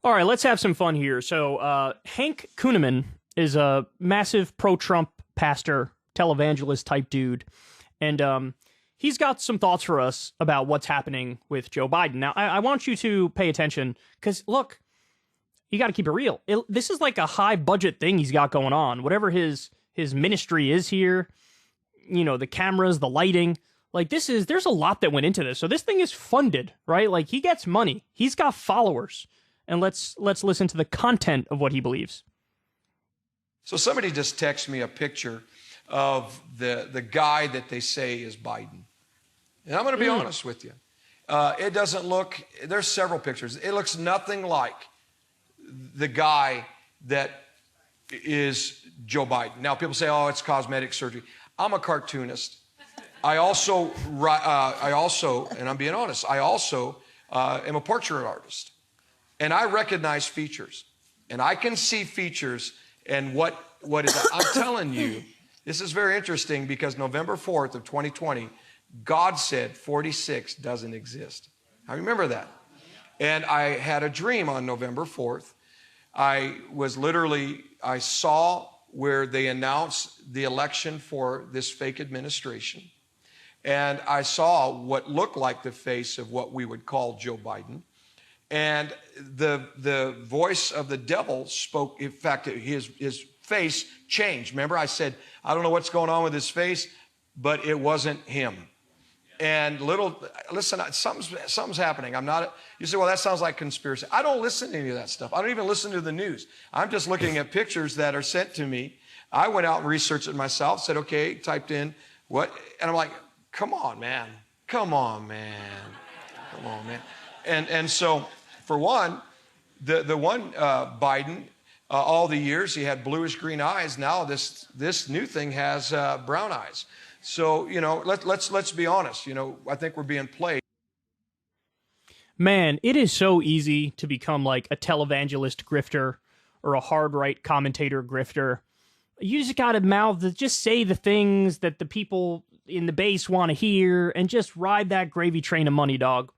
All right, let's have some fun here. So, Hank Kuhneman is a massive pro-Trump pastor, televangelist type dude, and he's got some thoughts for us about what's happening with Joe Biden. Now, I want you to pay attention, because, look, you got to keep it real. This is like a high-budget thing he's got going on. Whatever his ministry is here, you know, the cameras, the lighting, like there's a lot that went into this. So this thing is funded, right? Like, he gets money. He's got followers. And let's listen to the content of what he believes. So somebody just texted me a picture of the guy that they say is Biden. And I'm going to be honest with you. It doesn't look, there's several pictures. It looks nothing like the guy that is Joe Biden. Now, people say, oh, it's cosmetic surgery. I'm a cartoonist. I also, and I'm being honest, I also am a portrait artist. And I recognize features. And I can see features and what is, I'm telling you, this is very interesting because November 4th of 2020, God said 46 doesn't exist. I remember that. And I had a dream on November 4th. I saw where they announced the election for this fake administration. And I saw what looked like the face of what we would call Joe Biden. And the voice of the devil spoke. In fact, his face changed. Remember, I said, I don't know what's going on with his face, but it wasn't him. And listen, something's happening. You say, well, that sounds like conspiracy. I don't listen to any of that stuff. I don't even listen to the news. I'm just looking at pictures that are sent to me. I went out and researched it myself, said, okay, typed in what, and I'm like, come on, man. Come on, man. Come on, man. And so, for one, the one Biden, all the years he had bluish green eyes. Now this new thing has brown eyes. So, you know, let's be honest. You know, I think we're being played. Man, it is so easy to become like a televangelist grifter or a hard right commentator grifter. You just got to just say the things that the people in the base want to hear and just ride that gravy train of money, dog.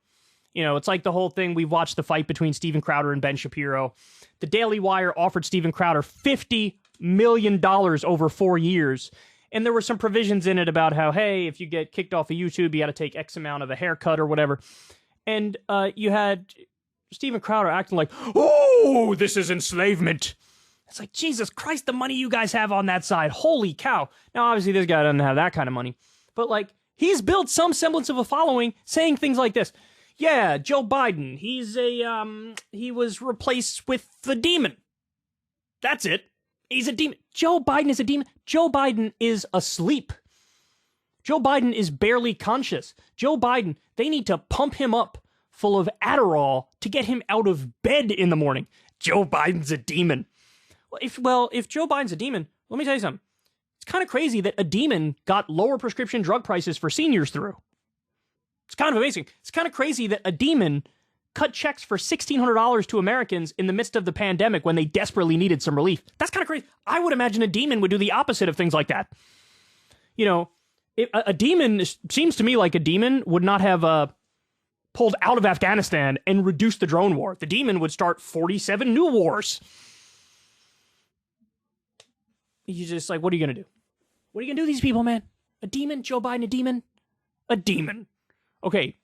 You know, it's like the whole thing. We've watched the fight between Steven Crowder and Ben Shapiro. The Daily Wire offered Steven Crowder $50 million over 4 years. And there were some provisions in it about how, hey, if you get kicked off of YouTube, you got to take X amount of a haircut or whatever. And you had Steven Crowder acting like, oh, this is enslavement. It's like, Jesus Christ, the money you guys have on that side. Holy cow. Now, obviously, this guy doesn't have that kind of money. But, like, he's built some semblance of a following saying things like this. Yeah, Joe Biden, he was replaced with the demon. That's it. He's a demon. Joe Biden is a demon. Joe Biden is asleep. Joe Biden is barely conscious. Joe Biden, they need to pump him up full of Adderall to get him out of bed in the morning. Joe Biden's a demon. Well, if Joe Biden's a demon, let me tell you something. It's kind of crazy that a demon got lower prescription drug prices for seniors through. It's kind of amazing. It's kind of crazy that a demon cut checks for $1,600 to Americans in the midst of the pandemic when they desperately needed some relief. That's kind of crazy. I would imagine a demon would do the opposite of things like that. You know, a demon seems to me like a demon would not have pulled out of Afghanistan and reduced the drone war. The demon would start 47 new wars. You just like, what are you going to do? What are you going to do to these people, man? A demon? Joe Biden, a demon? A demon. Okay,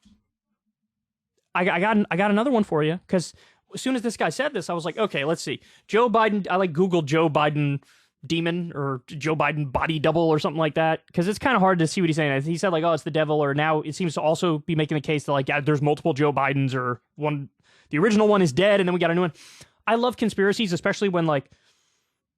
I got another one for you, because as soon as this guy said this, I was like, okay, let's see. Joe Biden, I like Googled Joe Biden demon or Joe Biden body double or something like that, because it's kind of hard to see what he's saying. He said like, oh, it's the devil, or now it seems to also be making the case that like, yeah, there's multiple Joe Bidens, or the original one is dead and then we got a new one. I love conspiracies, especially when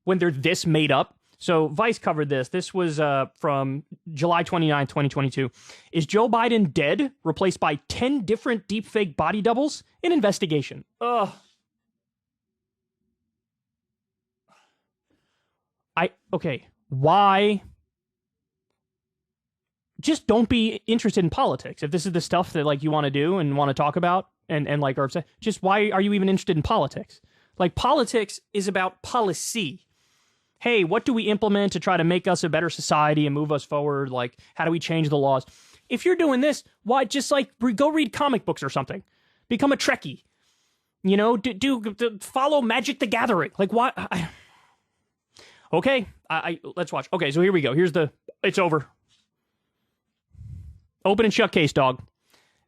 they're this made up. So Vice covered this. This was from July 29, 2022. Is Joe Biden dead, replaced by 10 different deepfake body doubles? An investigation. Ugh. Okay, why? Just don't be interested in politics. If this is the stuff that like you want to do and want to talk about and like, or just why are you even interested in politics? Like, politics is about policy. Hey, what do we implement to try to make us a better society and move us forward? Like, how do we change the laws? If you're doing this, why just like go read comic books or something? Become a Trekkie. You know, follow Magic the Gathering. Like, why? Okay, let's watch. Okay, so here we go. It's over. Open and shut case, dog.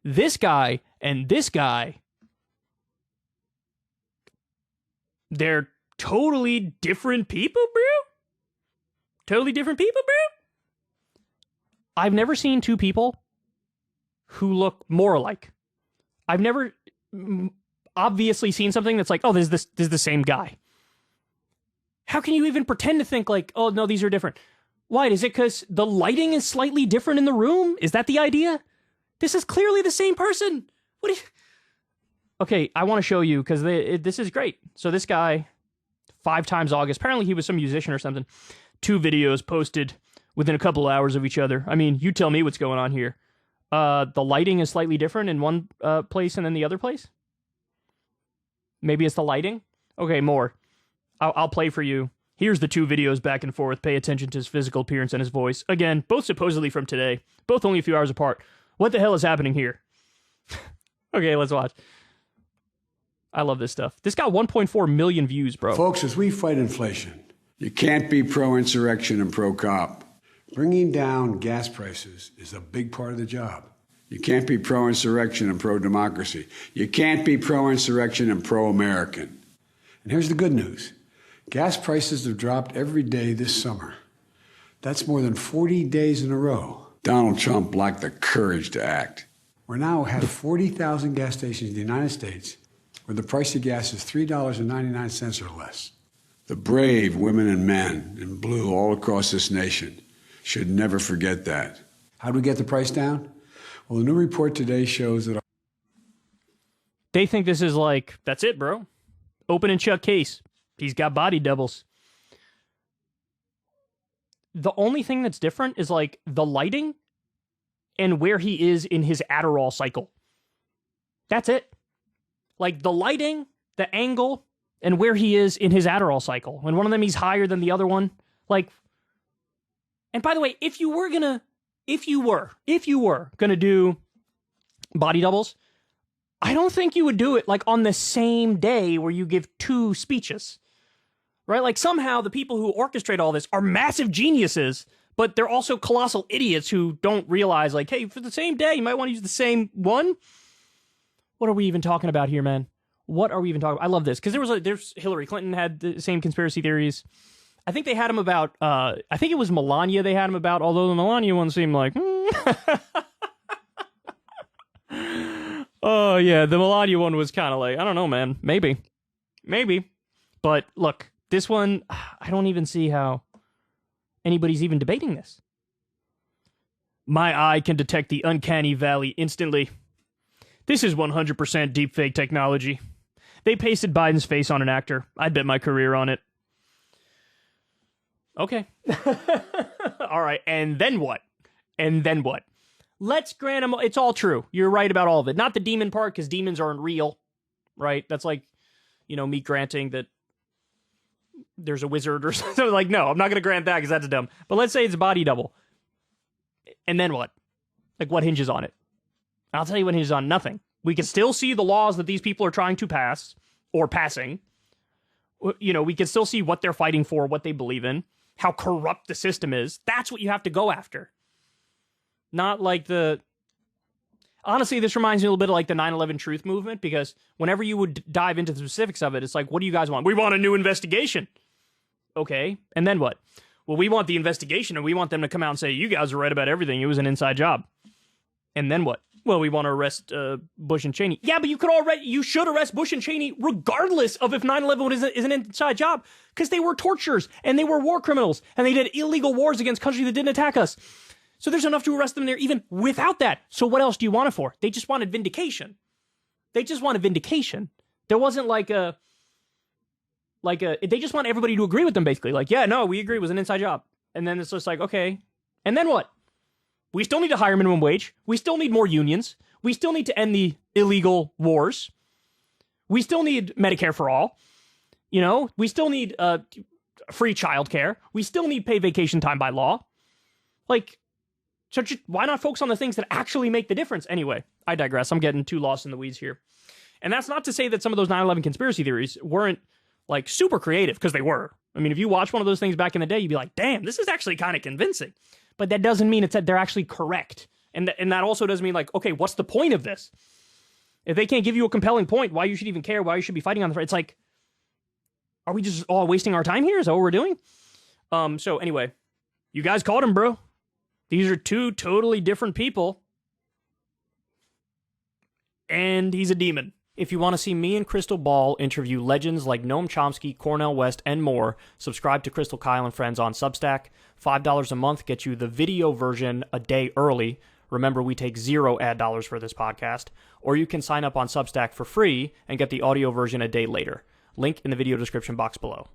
This guy and this guy, they're totally different people, bro. Totally different people, bro. I've never seen two people who look more alike. I've never obviously seen something that's like, oh, this is the same guy. How can you even pretend to think like, oh, no, these are different? Why? Is it because the lighting is slightly different in the room? Is that the idea? This is clearly the same person. Okay, I want to show you because this is great. So this guy, 5 times August, apparently he was some musician or something. 2 videos posted within a couple hours of each other. I mean, you tell me what's going on here. The lighting is slightly different in one place and then the other place. Maybe it's the lighting. Okay, more. I'll play for you. Here's the 2 videos back and forth. Pay attention to his physical appearance and his voice. Again, both supposedly from today. Both only a few hours apart. What the hell is happening here? Okay, let's watch. I love this stuff. This got 1.4 million views, bro. Folks, as we fight inflation, you can't be pro-insurrection and pro-cop. Bringing down gas prices is a big part of the job. You can't be pro-insurrection and pro-democracy. You can't be pro-insurrection and pro-American. And here's the good news. Gas prices have dropped every day this summer. That's more than 40 days in a row. Donald Trump lacked the courage to act. We now have 40,000 gas stations in the United States where the price of gas is $3.99 or less. The brave women and men in blue all across this nation should never forget that. How do we get the price down? Well, the new report today shows that... They think this is like, that's it, bro. Open and shut case. He's got body doubles. The only thing that's different is like the lighting and where he is in his Adderall cycle. That's it. Like the lighting, the angle, and where he is in his Adderall cycle. When one of them he's higher than the other one. Like, and by the way, if you were gonna do body doubles, I don't think you would do it like on the same day where you give 2 speeches. Right? Like somehow the people who orchestrate all this are massive geniuses, but they're also colossal idiots who don't realize like, hey, for the same day, you might want to use the same one. What are we even talking about here, man? What are we even talking about? I love this because there's Hillary Clinton had the same conspiracy theories. I think they had him about, I think it was Melania they had him about, although the Melania one seemed like, oh yeah, the Melania one was kind of like, I don't know, man, maybe. But look, this one, I don't even see how anybody's even debating this. My eye can detect the uncanny valley instantly. This is 100% deepfake technology. They pasted Biden's face on an actor. I'd bet my career on it. Okay. All right, and then what? Let's grant him, it's all true. You're right about all of it. Not the demon part, because demons aren't real, right? That's like, me granting that there's a wizard or something. Like, no, I'm not going to grant that because that's dumb. But let's say it's a body double. And then what? Like, what hinges on it? I'll tell you what hinges on nothing. We can still see the laws that these people are trying to pass, or passing. We can still see what they're fighting for, what they believe in, how corrupt the system is. That's what you have to go after. Not like honestly, this reminds me a little bit of like the 9/11 truth movement, because whenever you would dive into the specifics of it, it's like, what do you guys want? We want a new investigation. Okay, and then what? Well, we want the investigation, and we want them to come out and say, you guys are right about everything. It was an inside job. And then what? Well, we want to arrest Bush and Cheney. Yeah, but you should arrest Bush and Cheney regardless of if 9/11 is an inside job, because they were torturers, and they were war criminals, and they did illegal wars against countries that didn't attack us. So there's enough to arrest them there even without that. So what else do you want it for? They just wanted vindication. There wasn't they just want everybody to agree with them, basically. Like, yeah, no, we agree, it was an inside job. And then it's just like, okay. And then what? We still need to hire minimum wage. We still need more unions. We still need to end the illegal wars. We still need Medicare for all. We still need free childcare. We still need paid vacation time by law. Like, so why not focus on the things that actually make the difference? Anyway, I digress. I'm getting too lost in the weeds here. And that's not to say that some of those 9/11 conspiracy theories weren't like super creative, because they were. I mean, if you watch one of those things back in the day, you'd be like, damn, this is actually kind of convincing. But that doesn't mean it's that they're actually correct. And that also doesn't mean like, okay, what's the point of this? If they can't give you a compelling point, why you should even care, why you should be fighting on the front, it's like, are we just all wasting our time here? Is that what we're doing? So anyway, you guys caught him, bro. These are two totally different people. And he's a demon. If you want to see me and Crystal Ball interview legends like Noam Chomsky, Cornel West, and more, subscribe to Crystal Kyle and Friends on Substack. $5 a month gets you the video version a day early. Remember, we take 0 ad dollars for this podcast. Or you can sign up on Substack for free and get the audio version a day later. Link in the video description box below.